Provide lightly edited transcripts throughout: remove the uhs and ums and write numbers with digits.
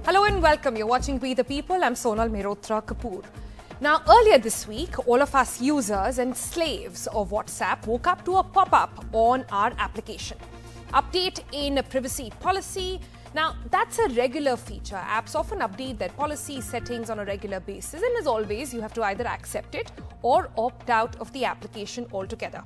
Hello and welcome. You're watching We the People. I'm Sonal Mehrotra Kapoor. Now, earlier this week, all of us users and slaves of WhatsApp woke up to a pop-up on our application. Update in privacy policy. Now, that's a regular feature. Apps often update their policy settings on a regular basis, and as always, you have to either accept it or opt out of the application altogether.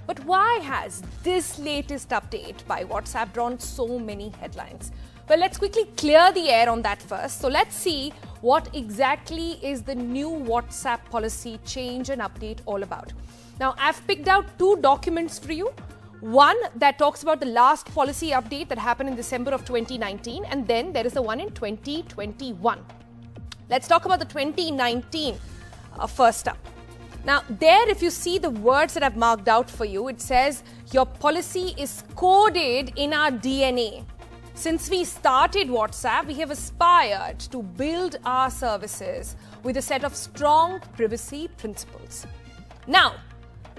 But why has this latest update by WhatsApp drawn so many headlines? Well, let's quickly clear the air on that first. So let's see what exactly is the new WhatsApp policy change and update all about. Now, I've picked out two documents for you. One that talks about the last policy update that happened in December of 2019, and then there is the one in 2021. Let's talk about the 2019 first up. Now, there, if you see the words that I've marked out for you, it says your policy is coded in our DNA. Since we started WhatsApp, we have aspired to build our services with a set of strong privacy principles. Now,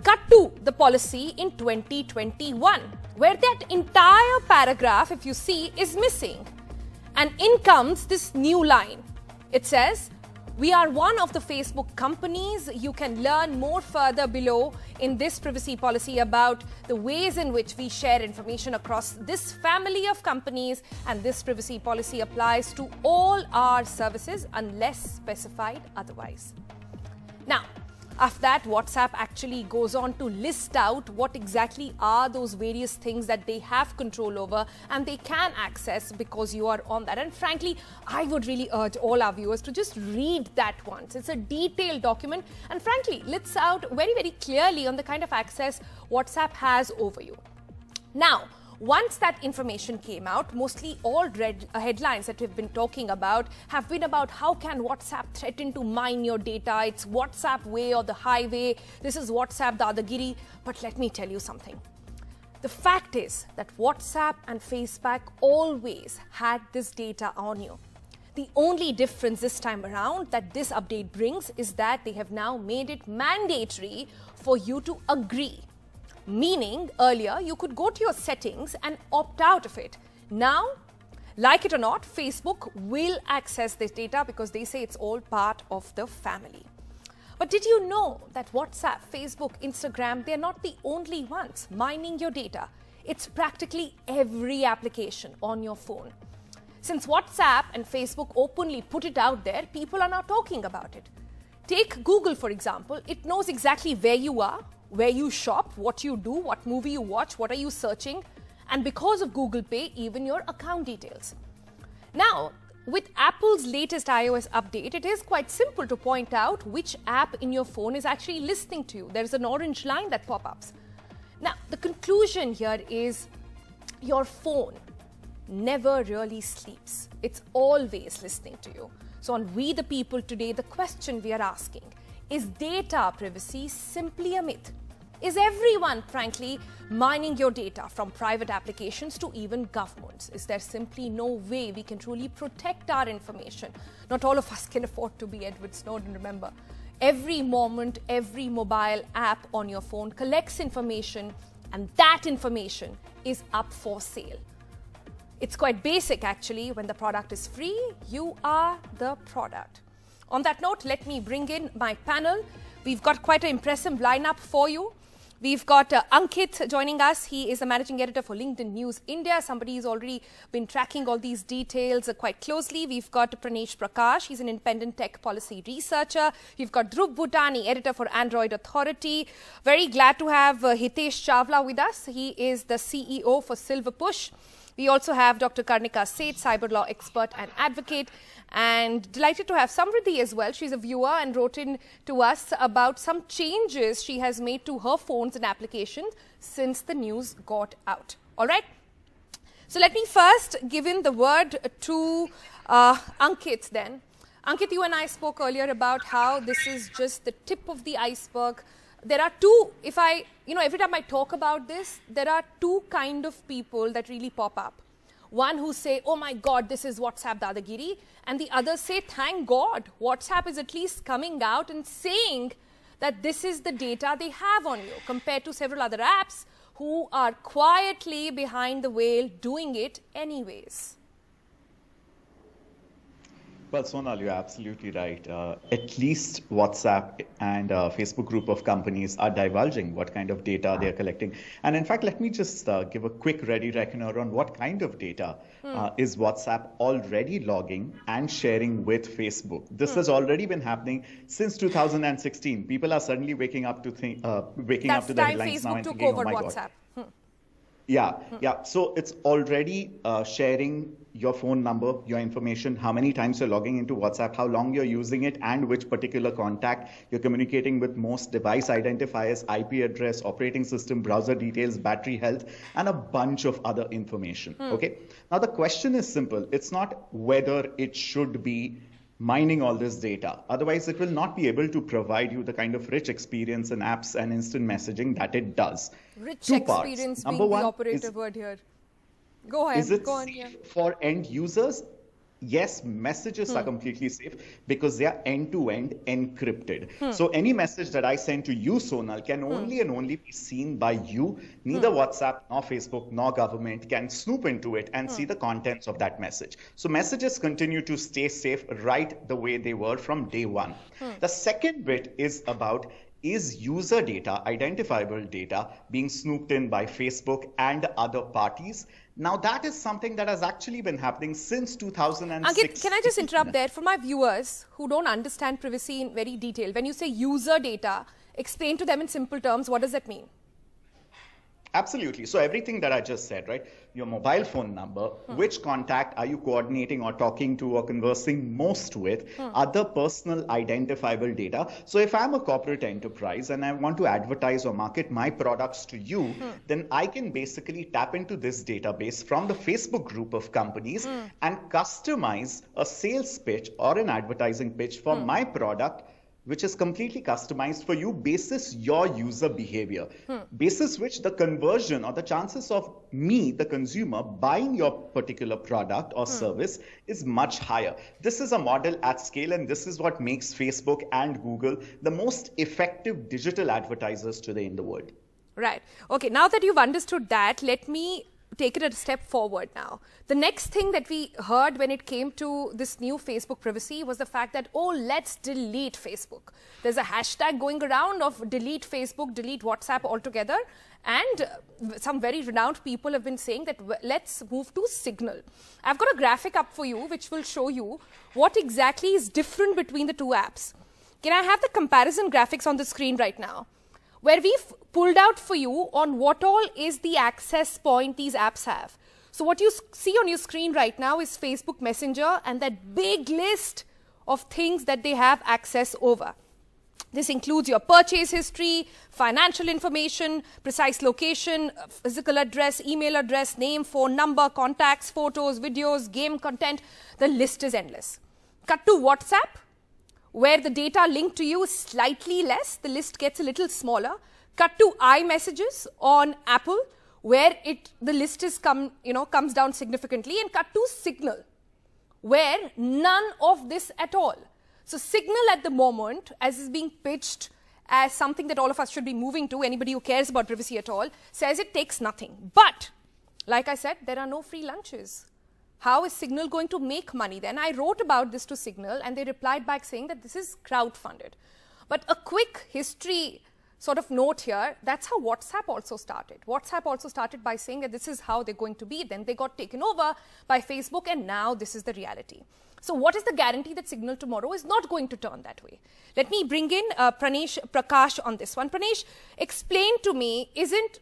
cut to the policy in 2021, where that entire paragraph, if you see, is missing. And in comes this new line. It says, we are one of the Facebook companies. You can learn more further below in this privacy policy about the ways in which we share information across this family of companies, and this privacy policy applies to all our services unless specified otherwise. Now, after that, WhatsApp actually goes on to list out what exactly are those various things that they have control over and they can access because you are on that. And frankly, I would really urge all our viewers to just read that once. It's a detailed document and frankly, lists out very, very clearly on the kind of access WhatsApp has over you. Now, once that information came out, mostly all headlines that we've been talking about have been about how can WhatsApp threaten to mine your data. It's WhatsApp way or the highway. This is WhatsApp dadagiri. But let me tell you something. The fact is that WhatsApp and Facebook always had this data on you. The only difference this time around that this update brings is that they have now made it mandatory for you to agree. Meaning, earlier, you could go to your settings and opt out of it. Now, like it or not, Facebook will access this data because they say it's all part of the family. But did you know that WhatsApp, Facebook, Instagram, they're not the only ones mining your data? It's practically every application on your phone. Since WhatsApp and Facebook openly put it out there, people are now talking about it. Take Google, for example. It knows exactly where you are, where you shop, what you do, what movie you watch, what are you searching, and because of Google Pay, even your account details. Now, with Apple's latest iOS update, it is quite simple to point out which app in your phone is actually listening to you. There's an orange line that pops up. Now, the conclusion here is your phone never really sleeps. It's always listening to you. So on We the People today, the question we are asking, is data privacy simply a myth? Is everyone, frankly, mining your data from private applications to even governments? Is there simply no way we can truly protect our information? Not all of us can afford to be Edward Snowden, remember. Every moment, every mobile app on your phone collects information, and that information is up for sale. It's quite basic, actually. When the product is free, you are the product. On that note, let me bring in my panel. We've got quite an impressive lineup for you. We've got Ankit joining us. He is the managing editor for LinkedIn News India. Somebody who's already been tracking all these details quite closely. We've got Pranesh Prakash. He's an independent tech policy researcher. We've got Dhruv Bhutani, editor for Android Authority. Very glad to have Hitesh Chawla with us. He is the CEO for Silverpush. We also have Dr. Karnika Seth, cyber law expert and advocate. And delighted to have Samriddhi as well. She's a viewer and wrote in to us about some changes she has made to her phones and applications since the news got out. All right. So let me first give in the word to Ankit then. Ankit, you and I spoke earlier about how this is just the tip of the iceberg. There are two, every time I talk about this, there are two kind of people that really pop up. One who say, oh my God, this is WhatsApp dadagiri. And the others say, thank God, WhatsApp is at least coming out and saying that this is the data they have on you, compared to several other apps who are quietly behind the veil doing it anyways. Well, Sonal, you're absolutely right. At least WhatsApp and Facebook group of companies are divulging what kind of data they're collecting. And in fact, let me just give a quick ready reckoner on what kind of data is WhatsApp already logging and sharing with Facebook. This has already been happening since 2016. People are suddenly waking up to the headlines now and thinking, oh my God. WhatsApp. Yeah. So it's already sharing your phone number, your information, how many times you're logging into WhatsApp, how long you're using it, and which particular contact you're communicating with, most device identifiers, IP address, operating system, browser details, battery health, and a bunch of other information. Okay. Now the question is simple. It's not whether it should be mining all this data. Otherwise, it will not be able to provide you the kind of rich experience in apps and instant messaging that it does. Rich experience being the operative word here. Go ahead. Is it go on, safe for end users? Yes, messages are completely safe because they are end-to-end encrypted. So any message that I send to you, Sonal, can only and only be seen by you. Neither WhatsApp nor Facebook nor government can snoop into it and see the contents of that message. So messages continue to stay safe right the way they were from day one. The second bit is about, is user data, identifiable data, being snooped in by Facebook and other parties? Now, that is something that has actually been happening since 2006. Ankit, can I just interrupt there? For my viewers who don't understand privacy in very detail, when you say user data, explain to them in simple terms, what does that mean? Absolutely. So everything that I just said, right? Your mobile phone number, which contact are you coordinating or talking to or conversing most with, other personal identifiable data. So if I'm a corporate enterprise and I want to advertise or market my products to you, then I can basically tap into this database from the Facebook group of companies and customize a sales pitch or an advertising pitch for my product, which is completely customized for you basis your user behavior, basis which the conversion or the chances of me, the consumer, buying your particular product or service is much higher. This is a model at scale, and this is what makes Facebook and Google the most effective digital advertisers today in the world. Right. Okay, now that you've understood that, let me take it a step forward now. The next thing that we heard when it came to this new Facebook privacy was the fact that, oh, let's delete Facebook. There's a hashtag going around of delete Facebook, delete WhatsApp altogether. And some very renowned people have been saying that let's move to Signal. I've got a graphic up for you which will show you what exactly is different between the two apps. Can I have the comparison graphics on the screen right now, where we've pulled out for you on what all is the access point these apps have. So what you see on your screen right now is Facebook Messenger and that big list of things that they have access over. This includes your purchase history, financial information, precise location, physical address, email address, name, phone number, contacts, photos, videos, game content. The list is endless. Cut to WhatsApp, where the data linked to you is slightly less, the list gets a little smaller. Cut to iMessages on Apple, where the list is comes down significantly, and cut to Signal, where none of this at all. So Signal at the moment, as is being pitched as something that all of us should be moving to, anybody who cares about privacy at all, says it takes nothing. But, like I said, there are no free lunches. How is Signal going to make money then? I wrote about this to Signal and they replied back saying that this is crowdfunded. But a quick history sort of note here, that's how WhatsApp also started. WhatsApp also started by saying that this is how they're going to be. Then they got taken over by Facebook and now this is the reality. So what is the guarantee that Signal tomorrow is not going to turn that way? Let me bring in Prakash on this one. Pranesh, explain to me, isn't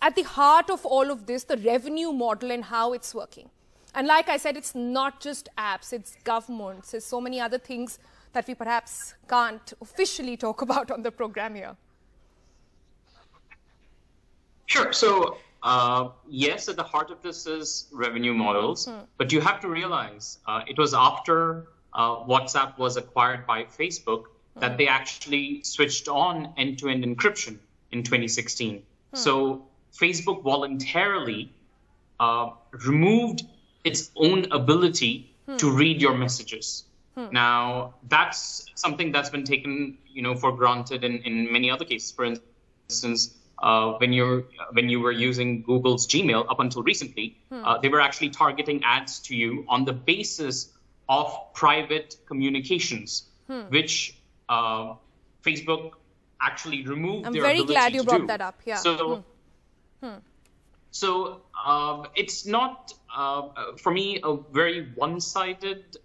at the heart of all of this the revenue model and how it's working? And like I said, it's not just apps, it's governments, it's so many other things that we perhaps can't officially talk about on the program here. Sure. So, yes, at the heart of this is revenue models, but you have to realize it was after WhatsApp was acquired by Facebook that they actually switched on end-to-end encryption in 2016. So Facebook voluntarily removed its own ability to read your messages. Now, that's something that's been taken, for granted in many other cases. For instance, when you were using Google's Gmail up until recently, they were actually targeting ads to you on the basis of private communications, which Facebook actually removed I'm their very ability glad you to brought do. that up. Yeah. So it's not, for me, a very one-sided,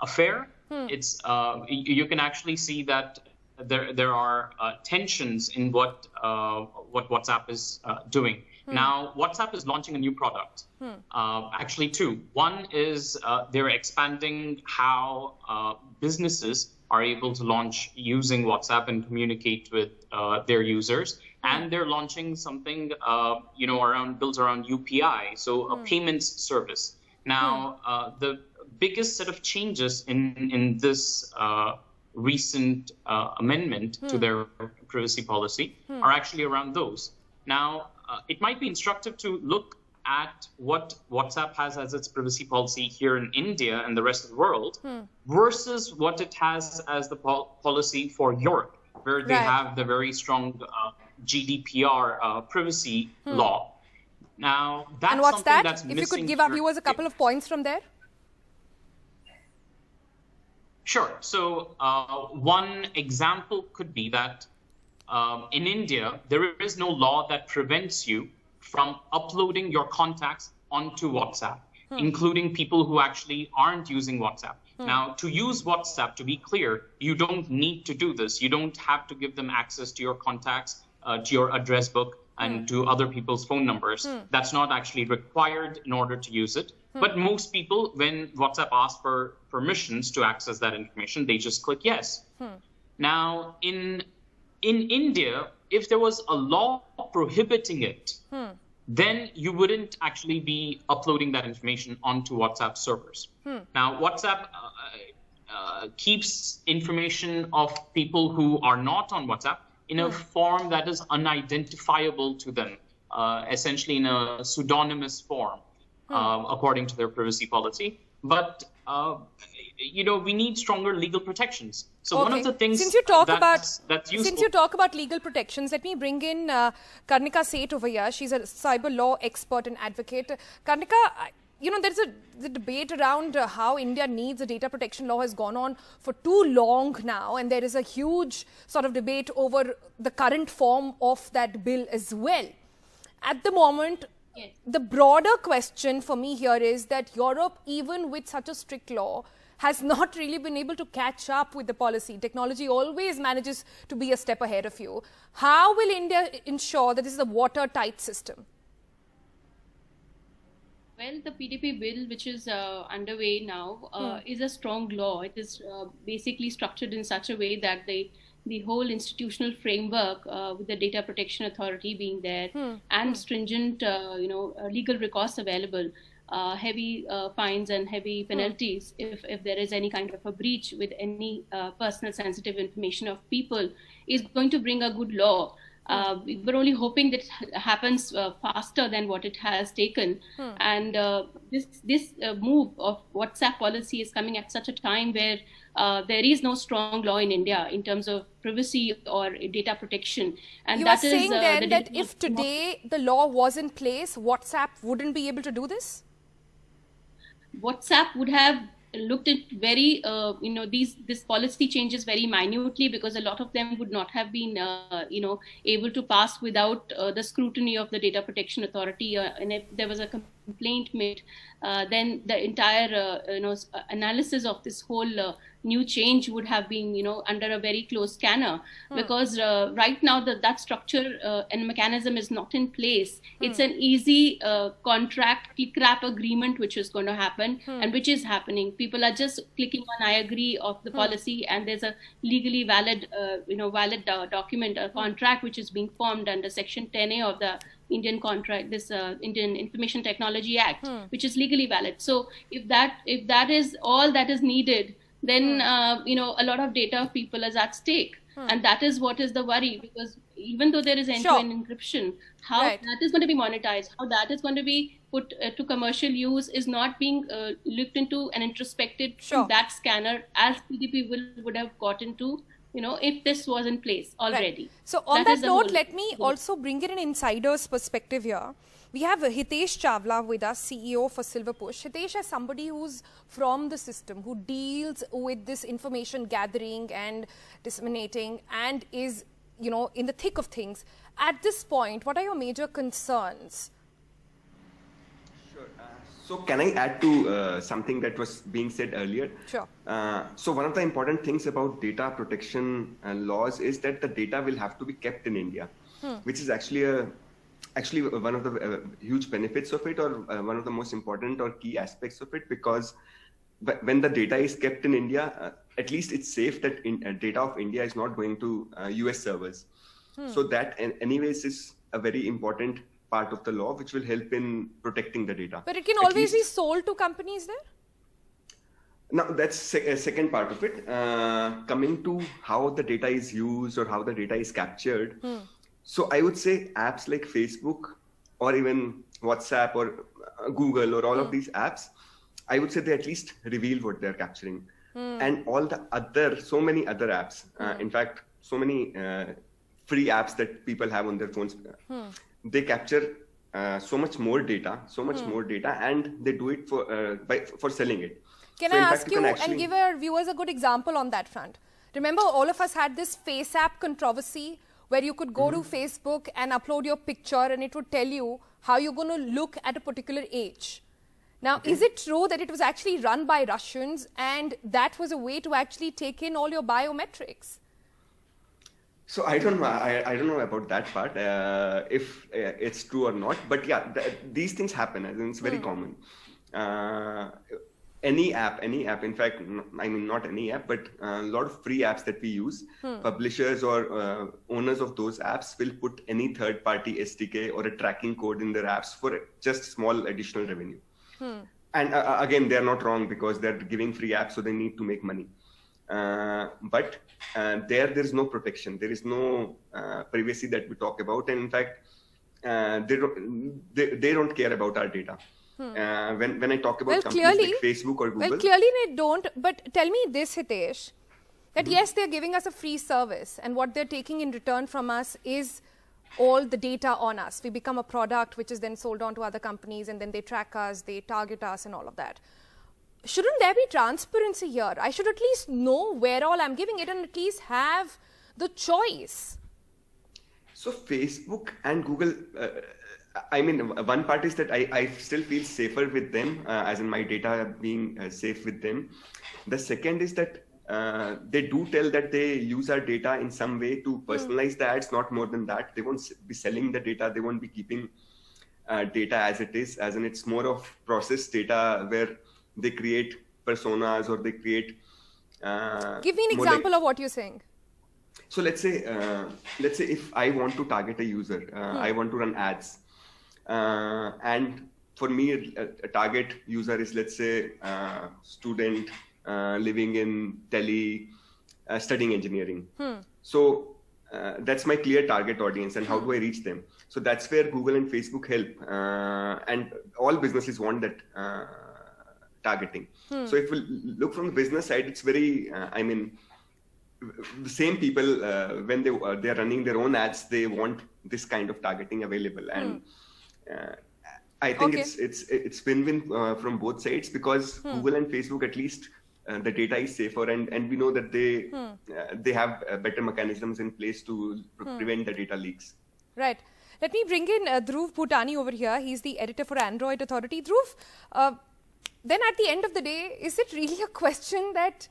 affair. It's you can actually see that there are tensions in what WhatsApp is doing. Now, WhatsApp is launching a new product. Actually, two. One is they're expanding how businesses are able to launch using WhatsApp and communicate with their users. And they're launching something, built around UPI, so a payments service. Now, the biggest set of changes in this recent amendment to their privacy policy are actually around those. Now, it might be instructive to look at what WhatsApp has as its privacy policy here in India and the rest of the world versus what it has as the policy for Europe, where they have the very strong GDPR privacy law. Now, that's and what's something that? that's if missing. You could give our viewers a couple of points from there. Sure. So one example could be that in India, there is no law that prevents you from uploading your contacts onto WhatsApp, including people who actually aren't using WhatsApp. Now, to use WhatsApp, to be clear, you don't need to do this. You don't have to give them access to your contacts, to your address book, and to other people's phone numbers. That's not actually required in order to use it. But most people, when WhatsApp asks for permissions to access that information, they just click yes. Now, in India, if there was a law prohibiting it, then you wouldn't actually be uploading that information onto WhatsApp servers. Now, WhatsApp keeps information of people who are not on WhatsApp in a form that is unidentifiable to them, essentially in a pseudonymous form, according to their privacy policy. But we need stronger legal protections. So one of the things since you talk that's about legal protections, let me bring in Karnika Seth over here. She's a cyber law expert and advocate. Karnika, there's the debate around how India needs a data protection law has gone on for too long now, and there is a huge sort of debate over the current form of that bill as well. At the moment, the broader question for me here is that Europe, even with such a strict law, has not really been able to catch up with the policy. Technology always manages to be a step ahead of you. How will India ensure that this is a watertight system? Well, the PDP bill, which is underway now, is a strong law. It is basically structured in such a way that the whole institutional framework with the Data Protection Authority being there and stringent, legal recourse available, heavy fines and heavy penalties if there is any kind of a breach with any personal sensitive information of people, is going to bring a good law. We're only hoping that it happens faster than what it has taken. And this move of WhatsApp policy is coming at such a time where there is no strong law in India in terms of privacy or data protection. And you are saying then that if today the law was in place, WhatsApp wouldn't be able to do this? WhatsApp would have looked at very, these policy changes very minutely, because a lot of them would not have been, able to pass without the scrutiny of the Data Protection Authority. And if there was a complaint made, then the entire, analysis of this whole new change would have been, under a very close scanner. Because right now that structure and mechanism is not in place. It's an easy contract click-wrap agreement which is going to happen and which is happening. People are just clicking on I agree of the policy, and there's a legally valid, document, a contract which is being formed under Section 10A of the Indian contract, this Indian Information Technology Act, which is legally valid. So if that is all that is needed, then a lot of data of people is at stake. And that is what is the worry, because even though there is end-to-end encryption, how that is going to be monetized, how that is going to be put to commercial use is not being looked into and introspected in that scanner as PDP would have gotten to, if this was in place already. Right. So on that note, let me also bring in an insider's perspective here. We have Hitesh Chawla with us, CEO for Silverpush. Hitesh, as somebody who's from the system, who deals with this information gathering and disseminating and is, you know, in the thick of things, at this point, what are your major concerns? Sure. So can I add to something that was being said earlier? Sure. So one of the important things about data protection laws is that the data will have to be kept in India, which is actually one of the huge benefits of it, or one of the most important or key aspects of it, because when the data is kept in India, at least it's safe that data of India is not going to US servers. So that anyways is a very important part of the law, which will help in protecting the data. But it can always be sold to companies there? Now, that's a second part of it. Coming to how the data is used or how the data is captured. So I would say apps like Facebook or even WhatsApp or Google or all of these apps, I would say they at least reveal what they're capturing. And all the other, so many other apps, in fact, so many free apps that people have on their phones, they capture so much more data, and they do it for selling it. Can I ask you and give our viewers a good example on that front? Remember, all of us had this Face app controversy where you could go to Facebook and upload your picture and it would tell you how you're going to look at a particular age. Now, is it true that it was actually run by Russians and that was a way to actually take in all your biometrics? So I don't know. I don't know about that part, if it's true or not. But yeah, these things happen, and it's very common. Any app, in fact, I mean, not any app, but a lot of free apps that we use, publishers or owners of those apps will put any third-party SDK or a tracking code in their apps for just small additional revenue. And again, they're not wrong because they're giving free apps, so they need to make money. But there's no protection. There is no privacy that we talk about. And in fact, they don't care about our data. When I talk about companies like Facebook or Google. Well, clearly they don't. But tell me this, Hitesh, that yes, they're giving us a free service. And what they're taking in return from us is all the data on us. We become a product which is then sold on to other companies, and then they track us, they target us and all of that. Shouldn't there be transparency here? I should at least know where all I'm giving it and at least have the choice. So Facebook and Google, I mean, one part is that I still feel safer with them, as in my data being safe with them. The second is that they do tell that they use our data in some way to personalize the ads, not more than that. They won't be selling the data. They won't be keeping data as it is, as in it's more of processed data where they create personas or they create... Give me an example of what you're saying. So let's say if I want to target a user, I want to run ads. And for me, a target user is, let's say, student living in Delhi, studying engineering. So that's my clear target audience, and how do I reach them? So that's where Google and Facebook help. And all businesses want that targeting. So if we look from the business side, it's very, I mean, the same people, when they're running their own ads, they want this kind of targeting available. And I think it's win-win from both sides, because Google and Facebook, at least the data is safer, and we know that they have better mechanisms in place to prevent the data leaks. Right. Let me bring in Dhruv Bhutani over here. He's the editor for Android Authority. Dhruv, then at the end of the day, is it really a question that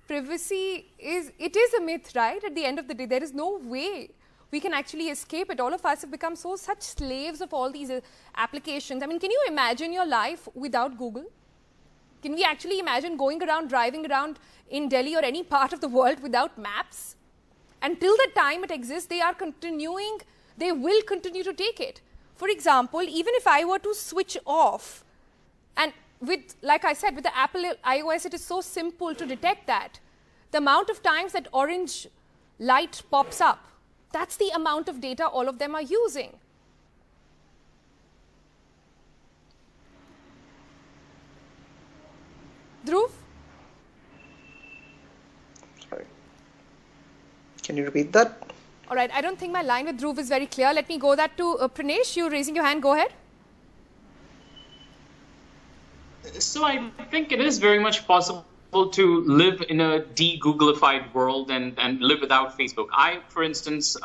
privacy is a myth, right? At the end of the day, there is no way we can actually escape it. All of us have become such slaves of all these applications. I mean, can you imagine your life without Google? Can we actually imagine going around, driving around in Delhi or any part of the world without maps? Until the time it exists, they will continue to take it. For example, even if I were to switch off, and like I said, with the Apple iOS, it is so simple to detect that. The amount of times that orange light pops up, that's the amount of data all of them are using. Dhruv? Sorry. Can you repeat that? All right. I don't think my line with Dhruv is very clear. Let me go that to Pranesh. You raising your hand. Go ahead. So I think it is very much possible to live in a de-Googlified world and live without Facebook. I, for instance,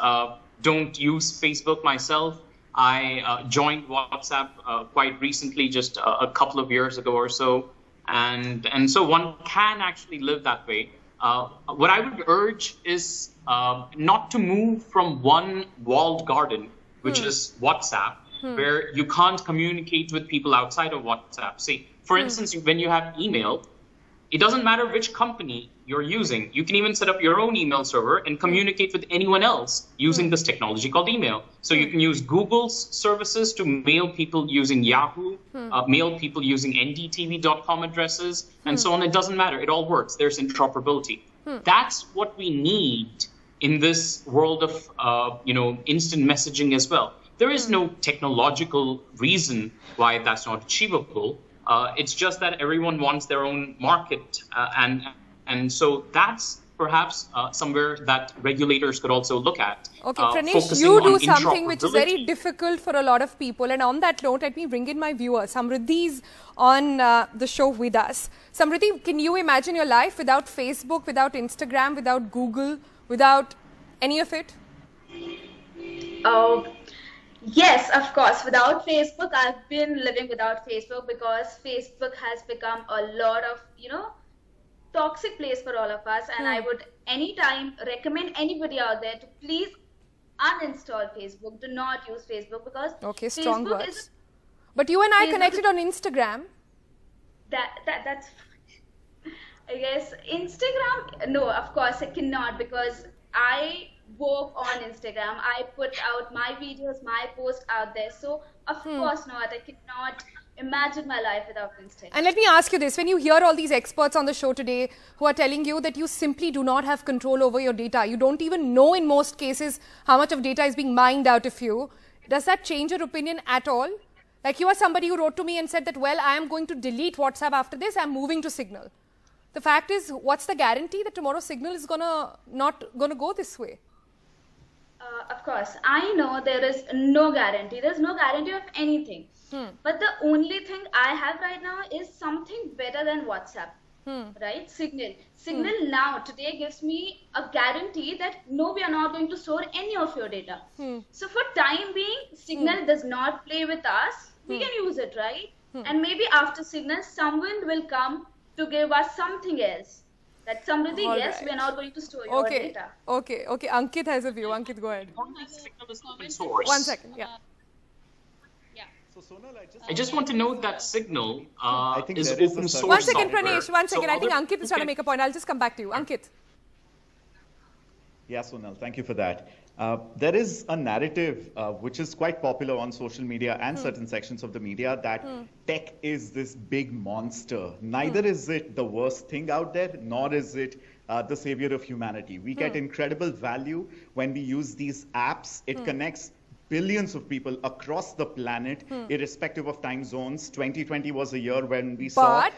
don't use Facebook myself. I joined WhatsApp quite recently, just a couple of years ago or so, and so one can actually live that way. What I would urge is not to move from one walled garden, which is WhatsApp, where you can't communicate with people outside of WhatsApp. See, for instance, when you have email, it doesn't matter which company you're using. You can even set up your own email server and communicate with anyone else using this technology called email. So you can use Google's services to mail people using Yahoo, mail people using NDTV.com addresses, and so on. It doesn't matter. It all works. There's interoperability. That's what we need in this world of instant messaging as well. There is no technological reason why that's not achievable. It's just that everyone wants their own market, and so that's perhaps somewhere that regulators could also look at. Okay, Pranesh, you do something which is very difficult for a lot of people. And on that note, let me bring in my viewer. Samriddhi is on the show with us. Samriddhi, can you imagine your life without Facebook, without Instagram, without Google, without any of it? Yes, of course. Without Facebook, I've been living without Facebook because Facebook has become a lot of, toxic place for all of us. And I would anytime recommend anybody out there to please uninstall Facebook. Do not use Facebook because strong Facebook words. But you and I connected on Instagram. That's I guess Instagram, no, of course I cannot because I work on Instagram. I put out my videos, my posts out there. So of course not. I cannot imagine my life without Instagram. And let me ask you this. When you hear all these experts on the show today who are telling you that you simply do not have control over your data, you don't even know in most cases how much of data is being mined out of you, does that change your opinion at all? Like you are somebody who wrote to me and said that, well, I am going to delete WhatsApp after this. I'm moving to Signal. The fact is, what's the guarantee that tomorrow Signal is not going to go this way? Of course, I know there is no guarantee. There's no guarantee of anything. But the only thing I have right now is something better than WhatsApp, right? Signal. Signal now, today gives me a guarantee that no, we are not going to store any of your data. So for time being, Signal does not play with us. We can use it, right? And maybe after Signal, someone will come to give us something else. That somebody, yes, we are not going to store your data. Okay. Ankit has a view. Ankit, go ahead. Signal is open source. 1 second, So Sonal, I just want to note that Signal is open source. 1 second, software. Pranesh, 1 second. So I think Ankit is trying to make a point. I'll just come back to you. Ankit. Yeah, Sonal, thank you for that. There is a narrative which is quite popular on social media and certain sections of the media that tech is this big monster. Neither is it the worst thing out there, nor is it the savior of humanity. We get incredible value when we use these apps. It connects billions of people across the planet, irrespective of time zones. 2020 was a year when we saw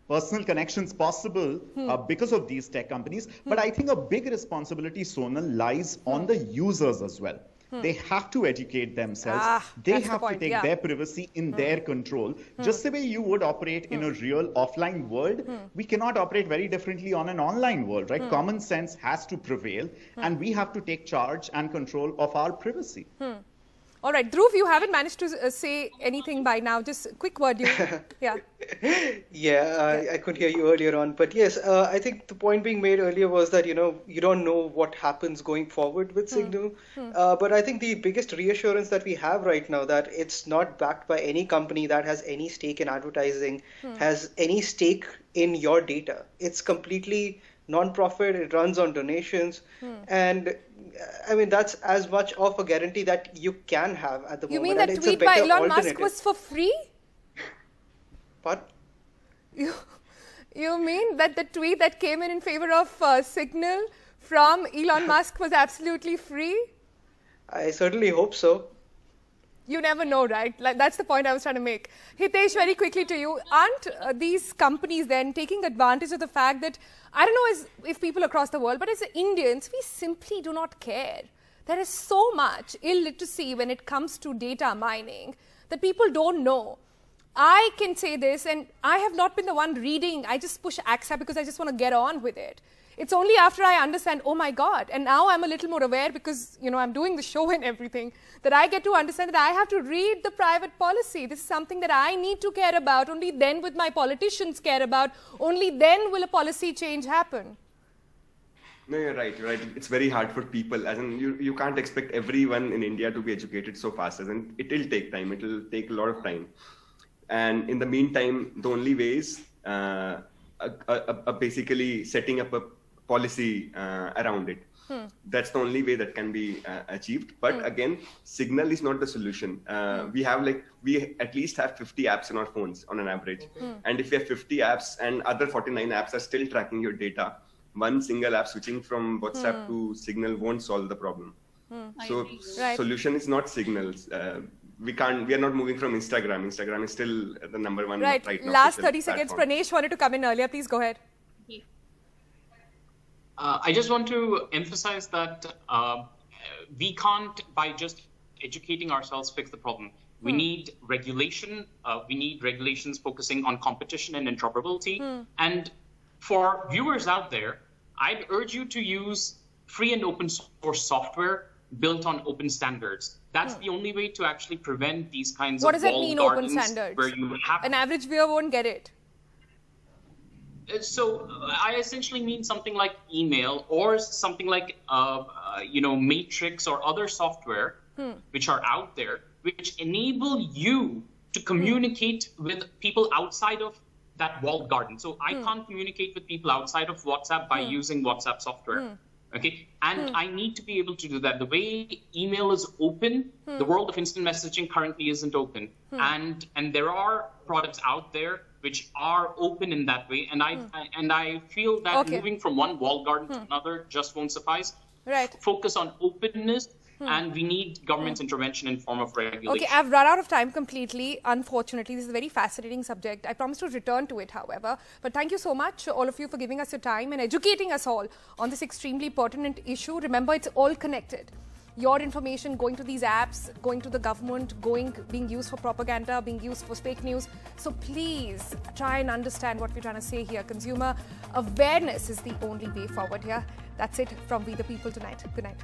personal connections possible because of these tech companies. But I think a big responsibility, Sonal, lies on the users as well. They have to educate themselves. They have to take their privacy in their control. Just the way you would operate in a real offline world, we cannot operate very differently on an online world, right? Common sense has to prevail, and we have to take charge and control of our privacy. All right, Dhruv, you haven't managed to say anything by now. Just a quick word. I couldn't hear you earlier on. But yes, I think the point being made earlier was that, you don't know what happens going forward with Signal. But I think the biggest reassurance that we have right now that it's not backed by any company that has any stake in advertising, has any stake in your data. It's completely non-profit, it runs on donations, and I mean that's as much of a guarantee that you can have at the moment. You mean that tweet by Elon Musk was for free? What? You mean that the tweet that came in favor of Signal from Elon Musk was absolutely free? I certainly hope so. You never know, right? Like, that's the point I was trying to make. Hitesh, very quickly to you. Aren't these companies then taking advantage of the fact that, I don't know if people across the world, but as Indians, we simply do not care. There is so much illiteracy when it comes to data mining that people don't know. I can say this, and I have not been the one reading. I just push accept because I just want to get on with it. It's only after I understand, oh my God, and now I'm a little more aware because, you know, I'm doing the show and everything, that I get to understand that I have to read the private policy. This is something that I need to care about. Only then would my politicians care about. Only then will a policy change happen. No, you're right. You're right. It's very hard for people. As in, you can't expect everyone in India to be educated so fast. As in, it will take time. It will take a lot of time. And in the meantime, the only way is basically setting up a policy around it. That's the only way that can be achieved. But again, signal is not the solution. We at least have 50 apps in our phones on an average. And if we have 50 apps and other 49 apps are still tracking your data, one single app switching from WhatsApp to Signal won't solve the problem. So solution is not signals. We are not moving from Instagram. Instagram is still the number one right now. Last 30 seconds. Pranesh wanted to come in earlier. Please go ahead. I just want to emphasize that we can't, by just educating ourselves, fix the problem. We need regulation. We need regulations focusing on competition and interoperability. And for viewers out there, I'd urge you to use free and open source software built on open standards. That's the only way to actually prevent these kinds what of does that mean, open standards? Where you have an average viewer won't get it. So I essentially mean something like email or something like Matrix or other software which are out there, which enable you to communicate with people outside of that walled garden. So I can't communicate with people outside of WhatsApp by using WhatsApp software. Okay, and I need to be able to do that. The way email is open, the world of instant messaging currently isn't open, and there are products out there which are open in that way. And I feel that moving from one walled garden to another just won't suffice. Right. Focus on openness. And we need government's intervention in form of regulation. Okay, I've run out of time completely. Unfortunately, this is a very fascinating subject. I promise to return to it, however. But thank you so much, all of you, for giving us your time and educating us all on this extremely pertinent issue. Remember, it's all connected. Your information going to these apps, going to the government, being used for propaganda, being used for fake news. So please try and understand what we're trying to say here. Consumer awareness is the only way forward here. That's it from We the People tonight. Good night.